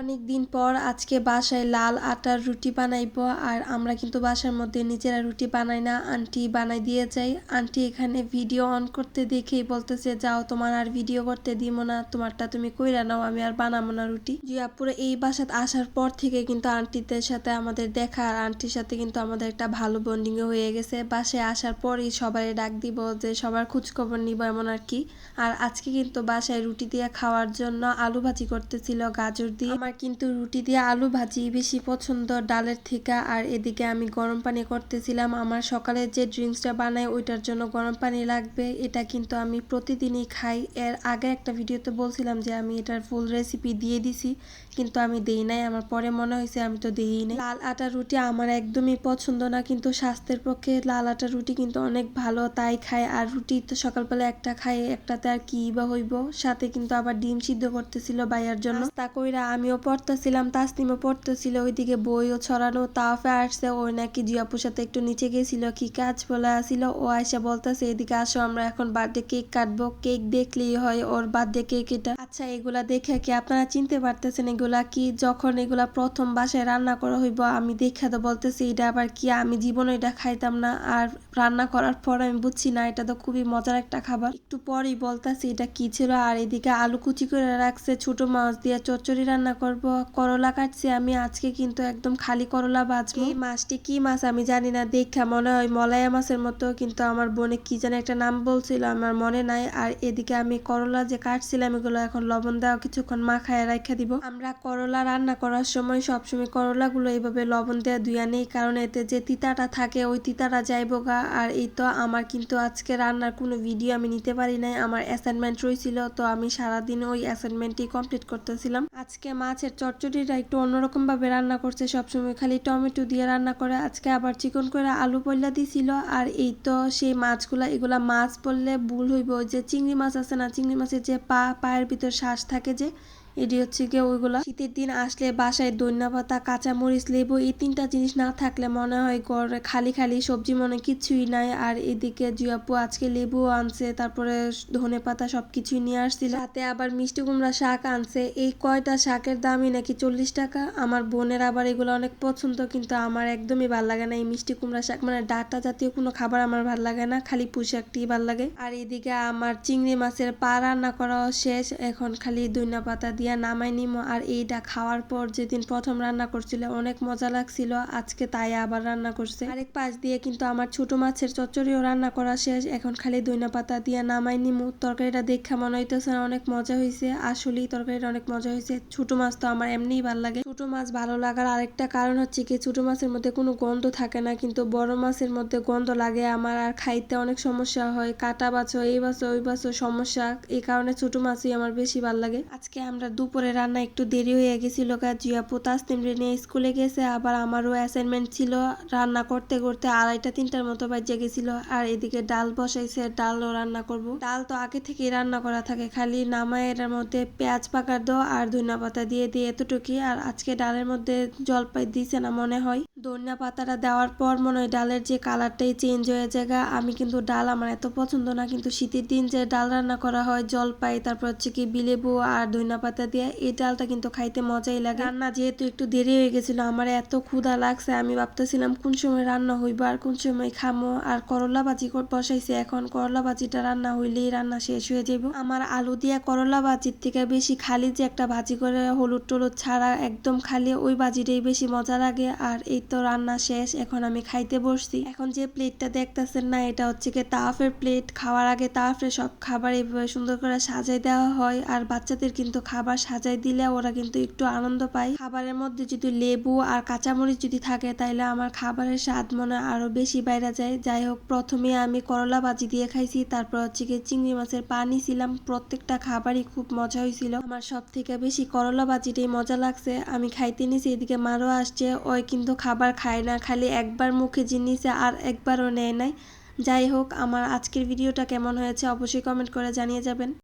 অনেক দিন পর আজকে বাসায় লাল আটার রুটি বানাইবো। আর আমরা কিন্তু বাসার মধ্যে নিজেরা রুটি বানাই না, আন্টি বানাই দিয়ে যাই। আন্টি এখানে ভিডিও অন করতে দেখেই বলতেছে, যাও তোমার আর ভিডিও করতে দিব না, তোমারটা তুমি কইরা নাও, আমি আর বানাবো না রুটি। জিয়াপুরে এই বাসাত আসার পর থেকে কিন্তু আন্টিদের সাথে আমাদের দেখা, আর আন্টির সাথে কিন্তু আমাদের একটা ভালো বন্ডিং হয়ে গেছে। বাসায় আসার পরই সবাই ডাক দিব, যে সবার খোঁজখবর নিব এমন আর কি। আর আজকে কিন্তু বাসায় রুটি দিয়ে খাওয়ার জন্য আলু ভাজি করতেছিল গাজর দিয়ে। আমার কিন্তু রুটি দিয়ে আলু ভাজি বেশি পছন্দ ডালের থেকে। আর এদিকে আমি গরম পানি করতেছিলাম, আমার সকালে যে ড্রিঙ্কসটা বানাই ওইটার জন্য গরম পানি লাগবে। এটা কিন্তু আমি প্রতিদিনই খাই। এর আগে একটা ভিডিওতে বলছিলাম যে আমি এটার ফুল রেসিপি দিয়ে দিছি, কিন্তু আমি দেই নাই। আমার পরে মনে হয়েছে আমি তো দেই নাই। লাল আটার রুটি আমার একদমই পছন্দ না, কিন্তু স্বাস্থ্যের পক্ষে লাল আটার রুটি কিন্তু অনেক ভালো, তাই খাই। আর রুটি তো সকালবেলা একটা খাই, একটাতে আর কি বা হইব। সাথে কিন্তু আবার ডিম সিদ্ধ করতেছিল ভাইয়ার জন্য। তা কইরা আমিও পড়তেছিলাম, তাসনিমও পড়তেছিল। ওইদিকে বইও ছড়ানো, তাওফে আসছে, ওই নাকি জিয়াপুর সাথে একটু নিচে গেছিল, কি কাজ বলে আসিল। ও আয়সা বলতেছে, এদিকে আসো আমরা এখন বার্থডে কেক কাটবো। কেক দেখলেই হয় ওর বার্থডে কেক এটা। আচ্ছা, এগুলা দেখে কি আপনারা চিনতে পারতেছেন এগুলা কি? যখন এগুলা প্রথম বাসায় রান্না করা হইব আমি দেখে তো বলতেছি এটা আবার কি, আমি জীবনে এটা খাইতাম না। আর রান্না করার পর আমি বুঝছি না এটা তো খুবই মজার একটা খাবার। একটু পরেই বলতেছি এটা কি ছিল। আর এদিকে আলু কুচি করে রাখছে, ছোট মাছ দিয়ে চচ্চড়ি রান্না করব। করলা কাটছি আমি আজকে, কিন্তু একদম খালি করলা ভাজবো। এই মাছটি কি মাছ আমি জানি না, দেখা মনে হয় মলায়া মাছের মতো, কিন্তু আমার বোনে কি যেন একটা নাম বলছিল, আমার মনে নাই। আর এদিকে আমি করলা যে কাটছিলাম এগুলো এখন লবণ দেওয়া কিছুক্ষণ মাখায় রাখা দিব। আমরা করলা রান্না করার সময় সবসময় করলাগুলো এইভাবে লবণ দেওয়া ধুইয়া নেই, কারণ এতে যে তিতাটা থাকে ওই তিতাটা যাইব গা। আর এই তো আমার কিন্তু আজকে রান্নার কোনো ভিডিও আমি নিতে পারি নাই, আমার অ্যাসাইনমেন্ট রয়েছিল, তো আমি সারাদিন ওই অ্যাসাইনমেন্টই কমপ্লিট করতেছিলাম। আজকে মাছের চচ্চড়িটা একটু অন্যরকম ভাবে রান্না করছে, সবসময় খালি টমেটো দিয়ে রান্না করে, আজকে আবার চিকন করে আলু পয়লা দিছিল। আর এই তো সেই মাছগুলা, এগুলা মাছ বললে ভুল হইব, ওই যে চিংড়ি মাছ আছে না, চিংড়ি মাছের যে পায়ের ভিতর শ্বাস থাকে যে, এটি হচ্ছে গিয়ে ওইগুলা। শীতের দিন আসলে বাসায় ধনিয়া পাতা, কাঁচা মরিচ, লেবু এই তিনটা জিনিস না থাকলে মনে হয় ঘরে খালি খালি, সবজি মনে কিছুই নাই। আর এদিকে জুয়াপু আজকে লেবু আনছে, তারপরে ধনে পাতা সবকিছুই নিয়ে আসছিল, সাথে আবার মিষ্টি কুমড়া শাক আনছে। এই কয়টা শাকের দামই নাকি 40 টাকা। আমার বোনের আবার এগুলো অনেক পছন্দ, কিন্তু আমার একদমই ভাল লাগে না এই মিষ্টি কুমড়া শাক, মানে ডাটা জাতীয় কোনো খাবার আমার ভাল লাগে না, খালি পুঁশাকটি ভাল লাগে। আর এদিকে আমার চিংড়ি মাছের পা রান্না করা শেষ, এখন খালি ধনিয়া পাতা দিয়া নামাই নিমো। আর এইটা খাওয়ার পর যেদিন প্রথম রান্না করছিল অনেক মজা লাগছিল, আজকে তাই আবার রান্না করছে। আরেক পাশ দিয়ে কিন্তু আমার ছোট মাছের চচ্চড়িও রান্না করা শেষ, এখন খালি ধনিয়া পাতা দিয়া নামাই নিমো। তরকারিটা দেখা মনে হইতেছে অনেক মজা হয়েছে, আসলেই তরকারিটা অনেক মজা হয়েছে। ছোট মাছ তো আমার এমনিই ভালো লাগে। ছোট মাছ ভালো লাগার আরেকটা কারণ হচ্ছে কি, ছোট মাছের মধ্যে কোনো গন্ধ থাকে না, কিন্তু বড় মাছের মধ্যে গন্ধ লাগে আমার, আর খাইতে অনেক সমস্যা হয়, কাটা বাছো এই বাছো ওই বাছো সমস্যা। এই কারণে ছোট মাছই আমার বেশি ভালো লাগে। আজকে আমরা দুপুরে রান্না একটু দেরি হয়ে গেছিল, জিয়াপু তাসনিমরে নিয়ে স্কুলে গেছে, আবার আমারও অ্যাসাইনমেন্ট ছিল। রান্না করতে করতে 2:30-3টার মতো বাজে গেছিল। আর এদিকে ডাল বসাইছে, ডালও রান্না করব। ডাল তো আগে থেকেই রান্না করা থাকে, খালি নামায় এটার মধ্যে পেঁয়াজ পাকার দাও আর ধনিয়া পাতা দিয়ে দিয়ে এতটুকুই। আর আজকে ডালের মধ্যে জলপাই দিছে না মনে হয়, ধনিয়া পাতাটা দেওয়ার পর মনে হয় ডালের যে কালারটাই চেঞ্জ হয়ে যায়। আমি কিন্তু ডাল আমার এত পছন্দ না, কিন্তু শীতের দিন যে ডাল রান্না করা হয় জলপাই, তারপর হচ্ছে কি বিলেবু আর ধনিয়া পাতা দিয়ে, এই ডালটা কিন্তু খাইতে মজাই লাগে। রান্না যেহেতু একটু দেরি হয়ে গেছিল, আমার এত ক্ষুধা লাগছে, আমি ভাবতেছিলাম কোন সময় রান্না হইব আর কোন সময় খামো। আর করলা ভাজি বসাইছে, এখন করলা ভাজিটা রান্না হইলেই রান্না শেষ হয়ে যাইব। আমার আলু দিয়া করলা ভাজির থেকে বেশি খালি যে একটা ভাজি করে হলুদ টলুদ ছাড়া একদম খালি, ওই ভাজিটাই বেশি মজা লাগে। আর এই তো রান্না শেষ, এখন আমি খাইতে বসছি। এখন যে প্লেটটা দেখতেছেন না, এটা হচ্ছে কি তাওয়াফের প্লেট। খাওয়ার আগে তাওয়াফের সব খাবার এইভাবে সুন্দর করে সাজাই দেওয়া হয়, আর বাচ্চাদের কিন্তু খাবার সাজাই দিলে ওরা কিন্তু একটু আনন্দ পায়। খাবারের মধ্যে যদি লেবু আর কাঁচামরিচ যদি থাকে, তাইলে আমার খাবারের স্বাদ মনে আরো বেশি বাইরে যায়। যাই হোক, প্রথমে আমি করলা ভাজি দিয়ে খাইছি, তারপর হচ্ছে কি চিংড়ি মাছের পানি ছিলাম। প্রত্যেকটা খাবারই খুব মজা হয়েছিল, আমার সব থেকে বেশি করলা ভাজিটাই মজা লাগছে। আমি খাইতে নিছি, এদিকে মারও আসছে, ওই কিন্তু খাবার খায় না, খালি একবার মুখে জিনিসে আর একবারও নেয় নাই। যাই হোক, আমার আজকের ভিডিওটা কেমন হয়েছে অবশ্যই কমেন্ট করে জানিয়ে যাবেন।